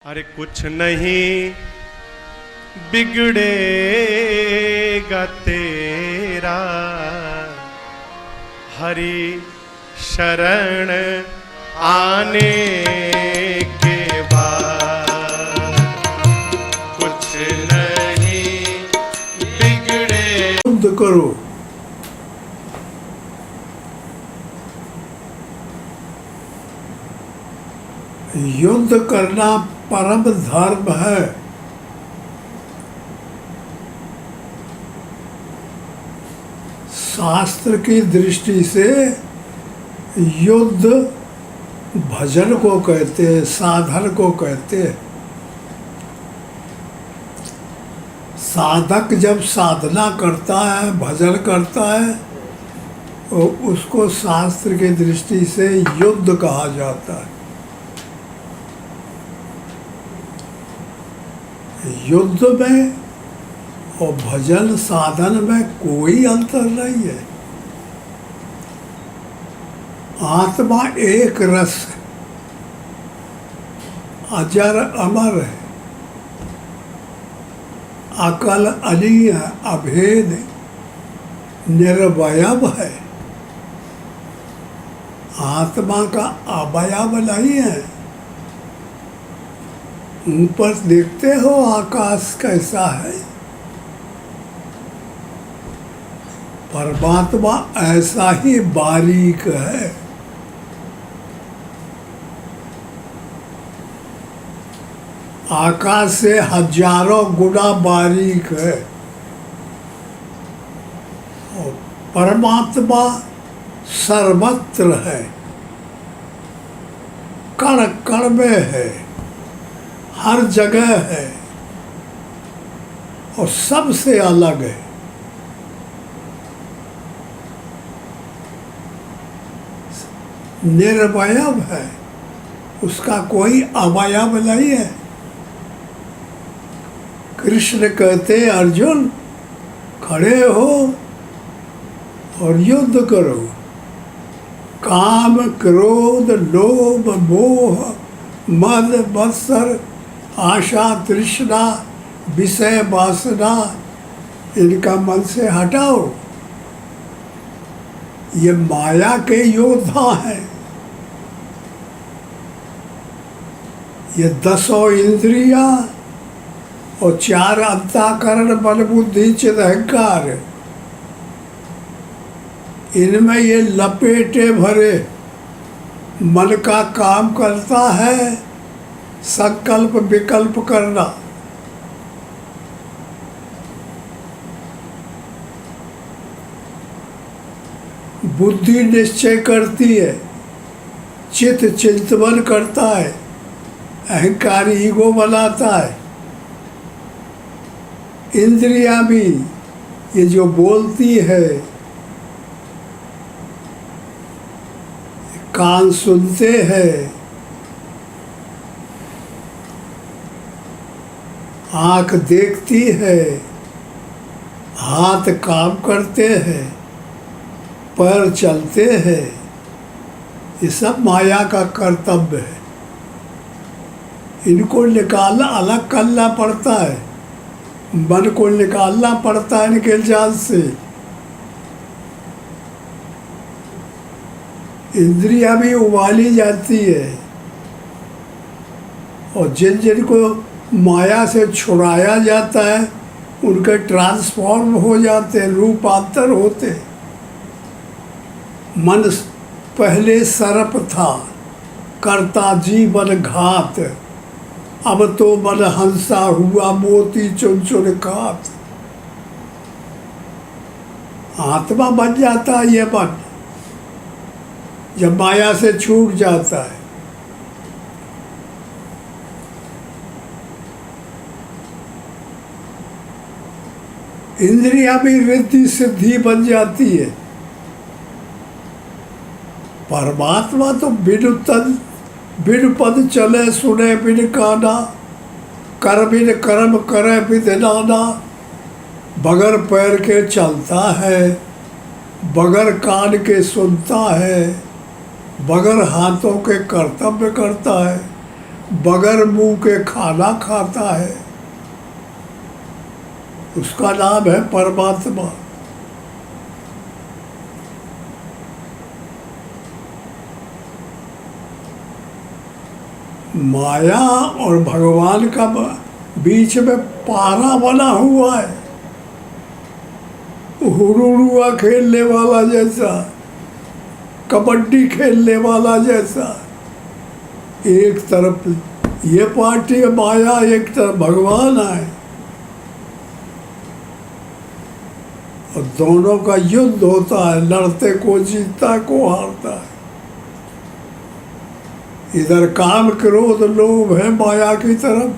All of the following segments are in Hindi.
अरे कुछ नहीं बिगड़ेगा तेरा, हरि शरण आने के बाद। कुछ नहीं बिगड़े। युद्ध करो, युद्ध करना परम धर्म है। शास्त्र की दृष्टि से युद्ध भजन को कहते हैं, साधन को कहते हैं। साधक जब साधना करता है, भजन करता है, तो उसको शास्त्र की दृष्टि से युद्ध कहा जाता है। युद्ध में और भजन साधन में कोई अंतर नहीं है। आत्मा एक रस है, अजर अमर है, अकल अलीय अभेद निर्वयव है। आत्मा का अवयव नहीं है। ऊपर देखते हो आकाश कैसा है, परमात्मा ऐसा ही बारीक है। आकाश से हजारों गुना बारीक है। और परमात्मा सर्वत्र है, कण कण में है, हर जगह है और सबसे अलग है। निर्वयव है, उसका कोई अवयव नहीं है। कृष्ण कहते अर्जुन खड़े हो और युद्ध करो। काम क्रोध लोभ मोह मद मत्सर आशा तृष्णा विषय वासना इनका मन से हटाओ। ये माया के योद्धा हैं। ये 10 इंद्रियां और 4 अंतःकरण मन बुद्धि चित्त अहंकार, इनमें ये लपेटे भरे मन का काम करता है संकल्प विकल्प करना। बुद्धि निश्चय करती है, चित्त चिंतन करता है, अहंकार ईगो बनाता है। इंद्रियां भी ये जो बोलती है, कान सुनते हैं, आँख देखती है, हाथ काम करते हैं, पैर चलते हैं। ये सब माया का कर्तव्य है। इनको निकालना अलग करना पड़ता है, मन को निकालना पड़ता है इनके जाल से। इंद्रियां भी उबाली जाती है और जिन जिनको माया से छुड़ाया जाता है उनके ट्रांसफॉर्म हो जाते हैं, रूपांतर होते। मन पहले सर्प था, करता जीवन घात, अब तो मन हंसा हुआ मोती चुन चुन खात। आत्मा बन जाता है ये मन जब माया से छूट जाता है। इंद्रियां भी रिद्धि सिद्धि बन जाती है। परमात्मा तो बिनु तन बिनु पद चले सुने बिन काना, कर बिन कर्म करे बिन नाना। बगैर पैर के चलता है, बगैर कान के सुनता है, बगैर हाथों के कर्तव्य करता है, बगैर मुंह के खाना खाता है, उसका नाम है परमात्मा। माया और भगवान का बीच में पारा बना हुआ है, हुरुरुआ खेलने वाला जैसा, कबड्डी खेलने वाला जैसा। एक तरफ ये पार्टी है माया, एक तरफ भगवान है, और दोनों का युद्ध होता है, लड़ते को जीतता है, को हारता है। इधर काम क्रोध लोभ है माया की तरफ,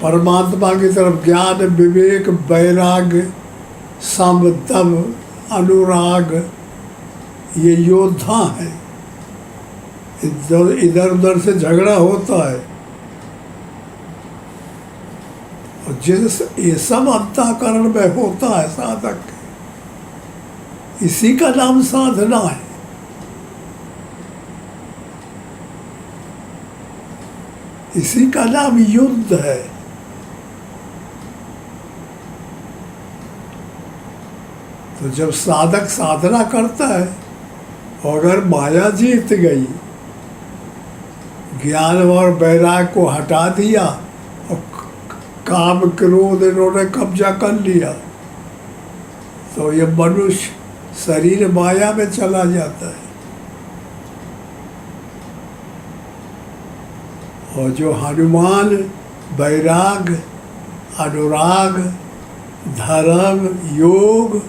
परमात्मा की तरफ ज्ञान विवेक वैराग्य सम दम अनुराग, ये योद्धा है। इधर उधर से झगड़ा होता है, और जिस ये सब अंतःकरण में होता है साधक, इसी का नाम साधना है। इसी का नाम युद्ध है। तो जब साधक साधना करता है और अगर माया जीत गई, ज्ञान और वैराग को हटा दिया और काम क्रोध इन्होंने कब्जा कर लिया, तो ये मनुष्य शरीर माया में चला जाता है। और जो हनुमान वैराग अनुराग धर्म योग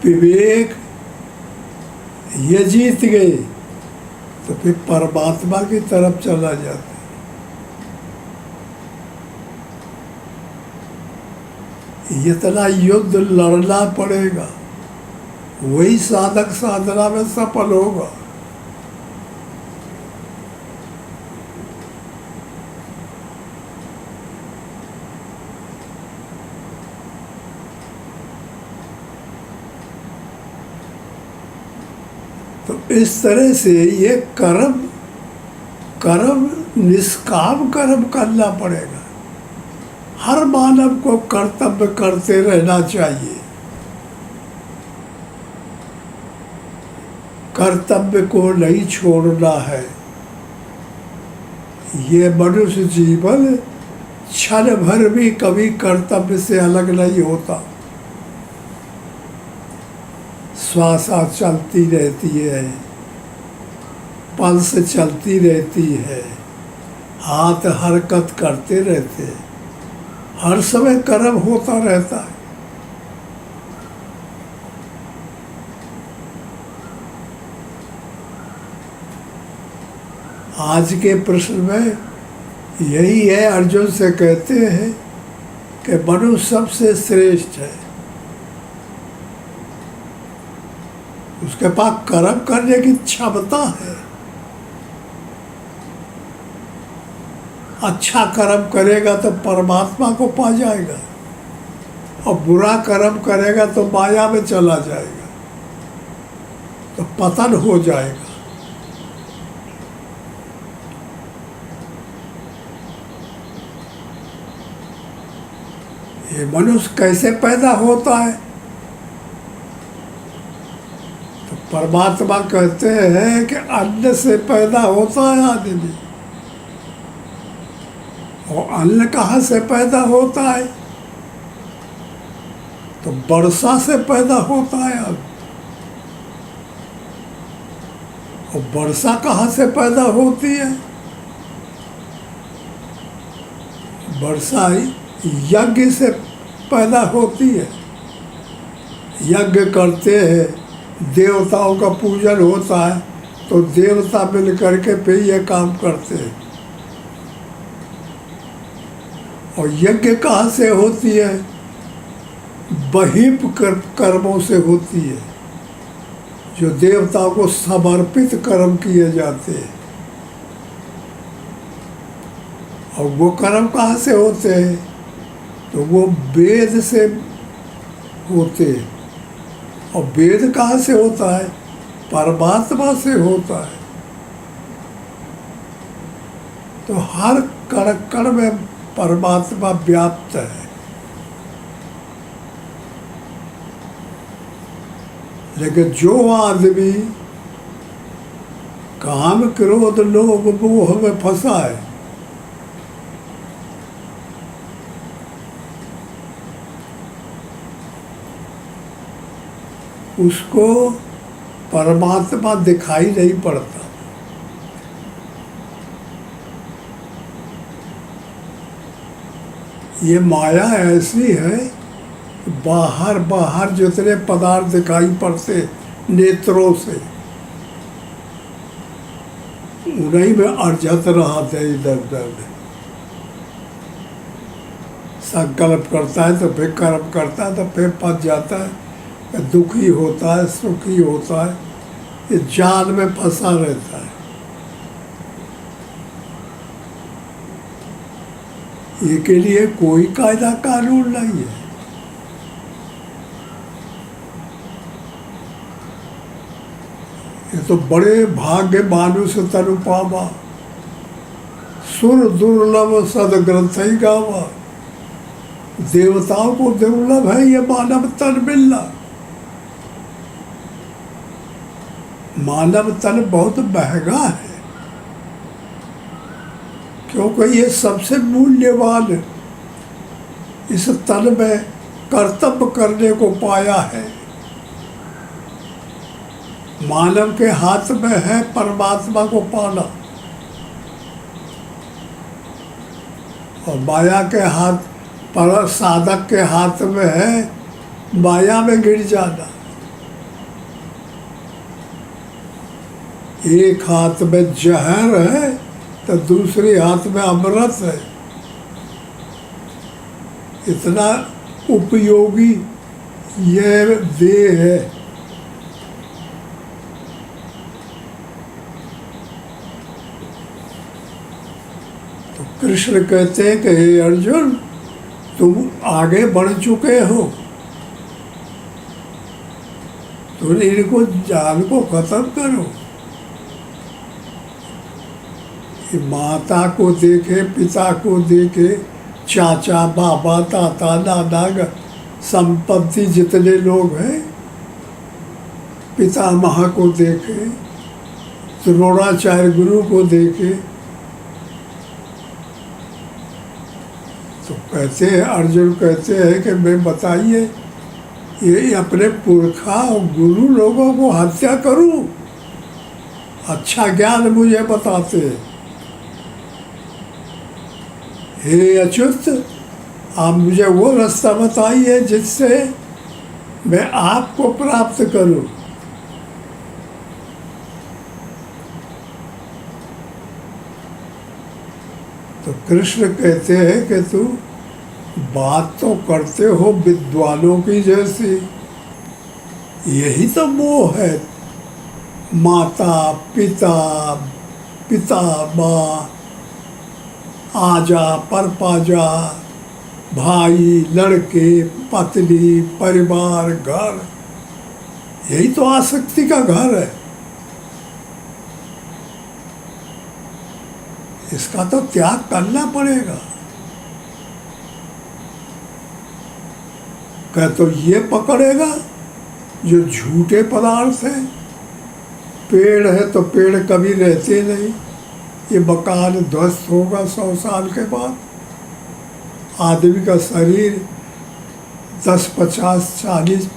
विवेक ये जीत गए, तो फिर परमात्मा की तरफ चला जाता है। इतना युद्ध लड़ना पड़ेगा, वही साधक साधना में सफल होगा। तो इस तरह से ये कर्म निष्काम कर्म करना पड़ेगा। हर मानव को कर्तव्य करते रहना चाहिए। कर्तव्य को नहीं छोड़ना है। ये मनुष्य जीवन क्षण भर भी कभी कर्तव्य से अलग नहीं होता। श्वास चलती रहती है, पल्स चलती रहती है, हाथ हरकत करते रहते हैं, हर समय कर्म होता रहता है। आज के प्रश्न में यही है, अर्जुन से कहते हैं कि मनुष्य सबसे श्रेष्ठ है। उसके पास कर्म करने की क्षमता है। अच्छा कर्म करेगा तो परमात्मा को पा जाएगा, और बुरा कर्म करेगा तो माया में चला जाएगा, तो पतन हो जाएगा। ये मनुष्य कैसे पैदा होता है? तो परमात्मा कहते हैं कि अन्न से पैदा होता है आदमी। और अन्न कहाँ से पैदा होता है? तो वर्षा से पैदा होता है अन्न। और वर्षा कहाँ से पैदा होती है? वर्षा यज्ञ से पैदा होती है। यज्ञ करते हैं, देवताओं का पूजन होता है, तो देवता मिल करके फिर ये काम करते हैं। और यज्ञ कहाँ से होती है? बहिर्मुख कर्मों से होती है, जो देवताओं को समर्पित कर्म किए जाते हैं। और वो कर्म कहाँ से होते हैं? तो वो वेद से होते हैं। और वेद कहाँ से होता है? परमात्मा से होता है। तो हर कण कण में परमात्मा व्याप्त है। लेकिन जो आदमी काम, क्रोध, लोभ, मोह में फंसा है, उसको परमात्मा दिखाई नहीं पड़ता। ये माया ऐसी है कि बाहर बाहर जितने पदार्थ दिखाई पड़ते नेत्रों से, उन्हीं में अर्जत रहा था इधर उधर। संकल्प करता है तो फिर कर्म करता है, तो फिर फंस जाता है, दुखी होता है, सुखी होता है, ये जाल में फंसा रहता है। ये के लिए कोई कायदा कानून नहीं है। ये तो बड़े भाग्य मानुष तनु पावा, सुर दुर्लभ सदग्रंथ ही गावा। देवताओं को दुर्लभ है ये मानव तन मिलना। मानव तन बहुत महंगा है, क्योंकि ये सबसे मूल्यवान इस तन में कर्तव्य करने को पाया है। मानव के हाथ में है परमात्मा को पाना, और माया के हाथ पर, साधक के हाथ में है माया में गिर जाना। एक हाथ में जहर है तो दूसरे हाथ में अमृत है। इतना उपयोगी यह देह है। तो कृष्ण कहते हैं कि हे अर्जुन, तुम आगे बढ़ चुके हो, तुम इनको जाल को खत्म करो। माता को देखे, पिता को देखे, चाचा, बाबा, ताता, नाना, संपत्ति जितने लोग हैं, पितामह को देखे, द्रोणाचार्य गुरु को देखे, तो कहते हैं, अर्जुन कहते हैं कि मैं बताइए ये अपने पुरखा और गुरु लोगों को हत्या करूं? अच्छा ज्ञान मुझे बताते हैं। हे अच्युत, आप मुझे वो रास्ता बताइए जिससे मैं आपको प्राप्त करूं। तो कृष्ण कहते हैं कि तू बात तो करते हो विद्वानों की जैसी, यही तो मोह है। माता पिता, पिता माँ, आजा परपाजा, भाई, लड़के, पत्नी, परिवार, घर, यही तो आसक्ति का घर है। इसका तो त्याग करना पड़ेगा। क्या तो ये पकड़ेगा जो झूठे पदार्थ है। पेड़ है तो पेड़ कभी रहते नहीं, ये मकान ध्वस्त होगा 100 साल के बाद। आदमी का शरीर 10, 50, 40,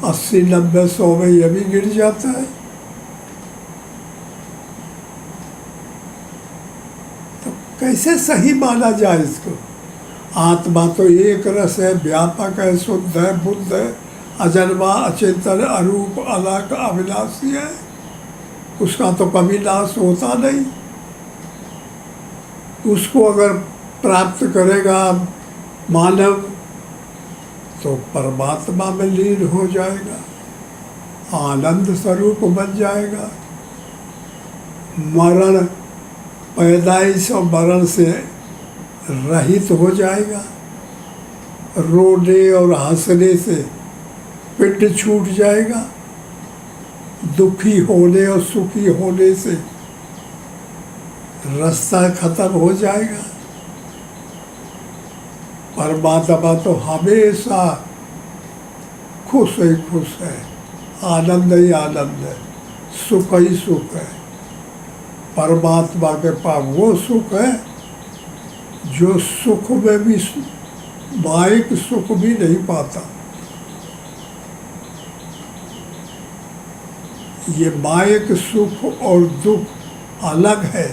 80, 90, 100 में यह भी गिर जाता है। तो कैसे सही माना जाए इसको? आत्मा तो एक रस है, व्यापक है, शुद्ध है, बुद्ध है, अजन्मा, अचेतन, अरूप, अलग, अविनाशी है। उसका तो कभी नाश होता नहीं। उसको अगर प्राप्त करेगा मानव तो परमात्मा में लीन हो जाएगा, आनंद स्वरूप बन जाएगा। मरण, पैदाइश और मरण से रहित हो जाएगा। रोने और हंसने से पिंड छूट जाएगा। दुखी होने और सुखी होने से रास्ता खत्म हो जाएगा। परमात्मा तो हमेशा खुश है, आनंद ही आनंद है, सुख ही सुख है। परमात्मा के पास वो सुख है जो सुख में भी माइक सुख भी नहीं पाता। ये माइक सुख और दुख अलग है,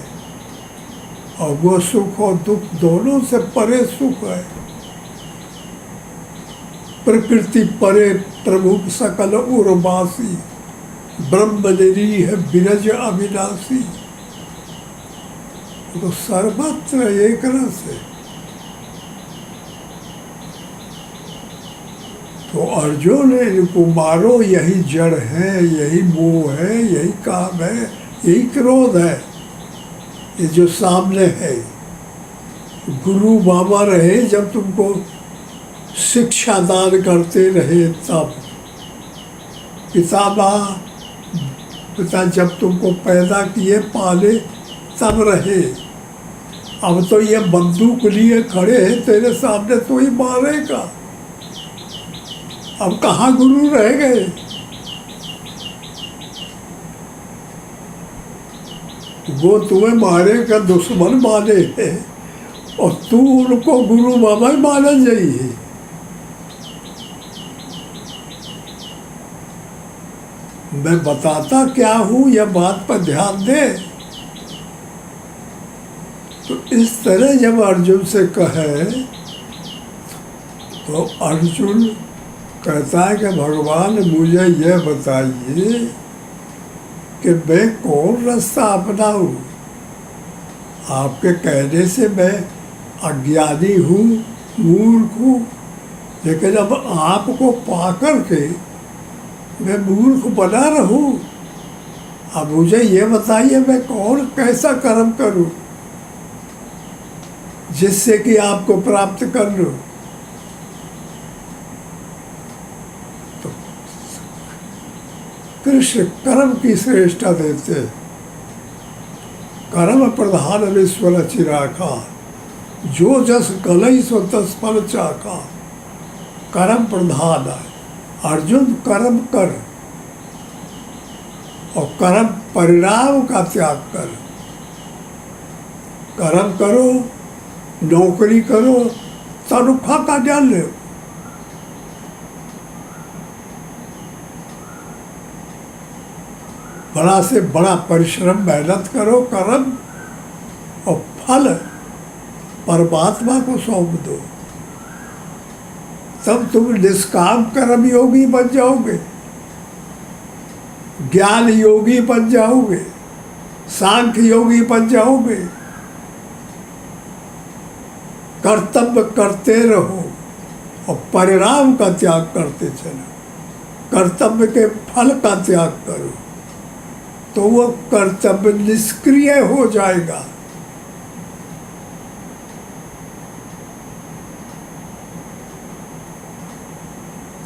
और वो सुख और दुख दोनों से परे सुख है। प्रकृति परे प्रभु सकल उर्वासी, ब्रह्म निरीह बिरज अविनाशी। तो सर्वत्र एक रस है। तो अर्जुन इनको मारो, यही जड़ है, यही मोह है, यही काम है, यही क्रोध है, ये जो सामने है। गुरु बाबा रहे जब तुमको शिक्षा दान करते रहे तब, पिता जब तुमको पैदा किए पाले तब रहे। अब तो ये बंदूक लिए खड़े हैं तेरे सामने, तो ही मारेगा। अब कहाँ गुरु रह गए? वो तुम्हें मारेगा दुश्मन माने हैं, और तू उनको गुरु बाबा ही माना जाइए। मैं बताता क्या हूँ, यह बात पर ध्यान दे। तो इस तरह जब अर्जुन से कहे, तो अर्जुन कहता है कि भगवान मुझे यह बताइए कि मैं कौन रास्ता अपनाऊं। आपके कहने से मैं अज्ञानी हूँ, मूर्ख हूँ, लेकिन अब आपको पाकर के मैं मूर्ख बना रहूं। अब मुझे ये बताइए मैं कौन कैसा कर्म करूं जिससे कि आपको प्राप्त कर लूं। तो कृष्ण कर्म की श्रेष्ठता देते। कर्म प्रधान विश्वर चिराखा, जो जस कलई सो तस फल चाखा। कर्म प्रधान है। अर्जुन कर्म कर, और कर्म परिणाम का त्याग कर। कर्म करो, नौकरी करो, तनख्वाह का ज्ञान लो। बड़ा से बड़ा परिश्रम मेहनत करो, कर्म, और फल परमात्मा को सौंप दो। तब तुम निष्काम कर्म योगी बन जाओगे, ज्ञान योगी बन जाओगे, सांख्य योगी बन जाओगे। कर्तव्य करते रहो और परिणाम का त्याग करते चलो। कर्तव्य के फल का त्याग करो तो वो कर्तव्य निष्क्रिय हो जाएगा।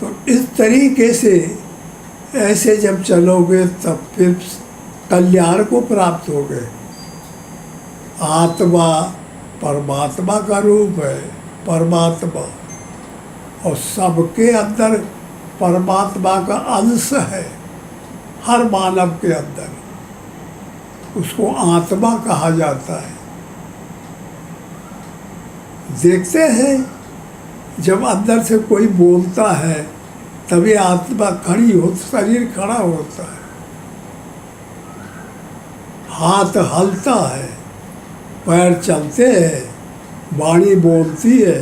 तो इस तरीके से ऐसे जब चलोगे तब फिर कल्याण को प्राप्त होगे। आत्मा परमात्मा का रूप है, परमात्मा, और सबके अंदर परमात्मा का अंश है। हर मानव के अंदर उसको आत्मा कहा जाता है। देखते हैं जब अंदर से कोई बोलता है तभी आत्मा खड़ी हो, शरीर खड़ा होता है, हाथ हलता है, पैर चलते हैं, वाणी बोलती है,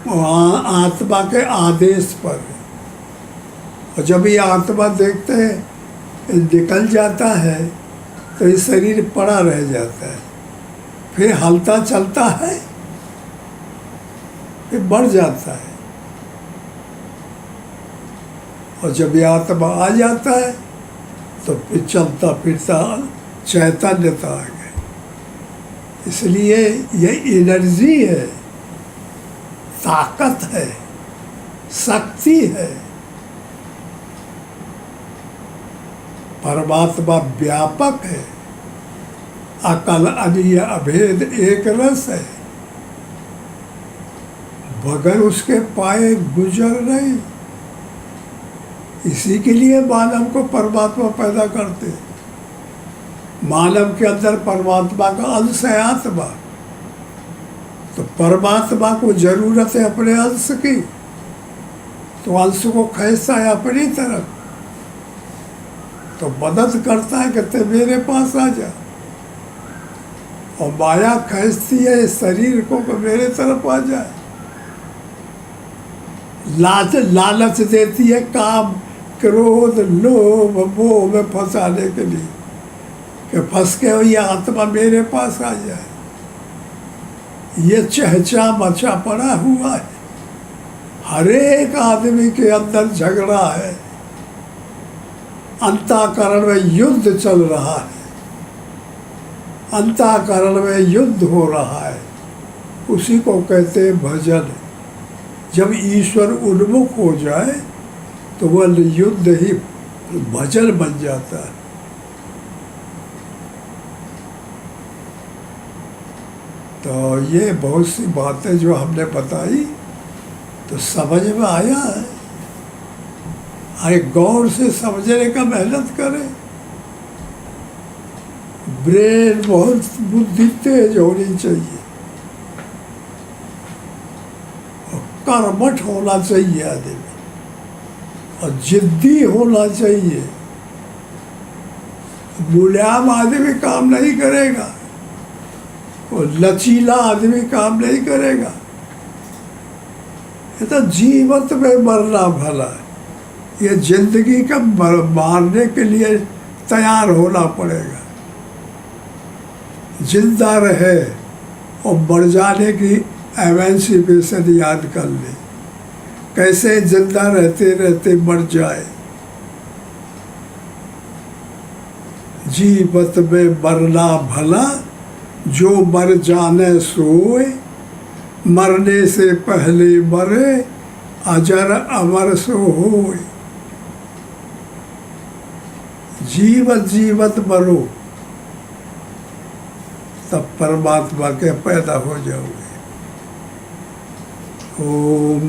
आत्मा के आदेश पर। और जब ये आत्मा देखते हैं निकल जाता है तो ये शरीर पड़ा रह जाता है, फिर हलता चलता है, फिर बढ़ जाता है। और जब ये आत्मा आ जाता है तो फिर चलता फिरता चैतन्यता आ गई। इसलिए ये एनर्जी है, ताकत है, शक्ति है। परमात्मा व्यापक है, अकल अनीय अभेद एक रस है, बगैर उसके पाए गुजर नहीं। इसी के लिए मानव को परमात्मा पैदा करते। मानव के अंदर परमात्मा का अंश है आत्मा, तो परमात्मा को जरूरत है अपने अंश की, तो अंश को खींचता है अपनी तरफ, तो मदद करता है, कहते मेरे पास आ जा। और माया खींचती है इस शरीर को कि मेरे तरफ आ जाए। लालच देती है काम, क्रोध, लोभ, मोह में फंसाने के लिए कि फंस के ये आत्मा मेरे पास आ जाए। ये चहचा मचा पड़ा हुआ है, हर एक आदमी के अंदर झगड़ा है, अंतःकरण में युद्ध चल रहा है, अंतःकरण में युद्ध हो रहा है। उसी को कहते हैं भजन। जब ईश्वर उन्मुख हो जाए तो वह युद्ध ही भजन बन जाता है। तो ये बहुत सी बातें जो हमने बताई तो समझ में आया है। आए गौर से समझने का मेहनत करें। ब्रेन बहुत बुद्धि तेज होनी चाहिए और कर्मठ होना चाहिए आदमी, और जिद्दी होना चाहिए। मुलायम आदमी काम नहीं करेगा, और लचीला आदमी काम नहीं करेगा। ये तो जीवत में मरना भला है। ये जिंदगी का मारने के लिए तैयार होना पड़ेगा। जिंदा रहे और मर जाने की एमेंसिपेशन याद कर ले, कैसे जिंदा रहते रहते मर जाए। जीवत में मरना भला, जो मर जाने सोए, मरने से पहले मरे, अजर अमर सो होए। जीवत जीवत मरो, तब परमात्मा के पैदा हो जाओगे। ओम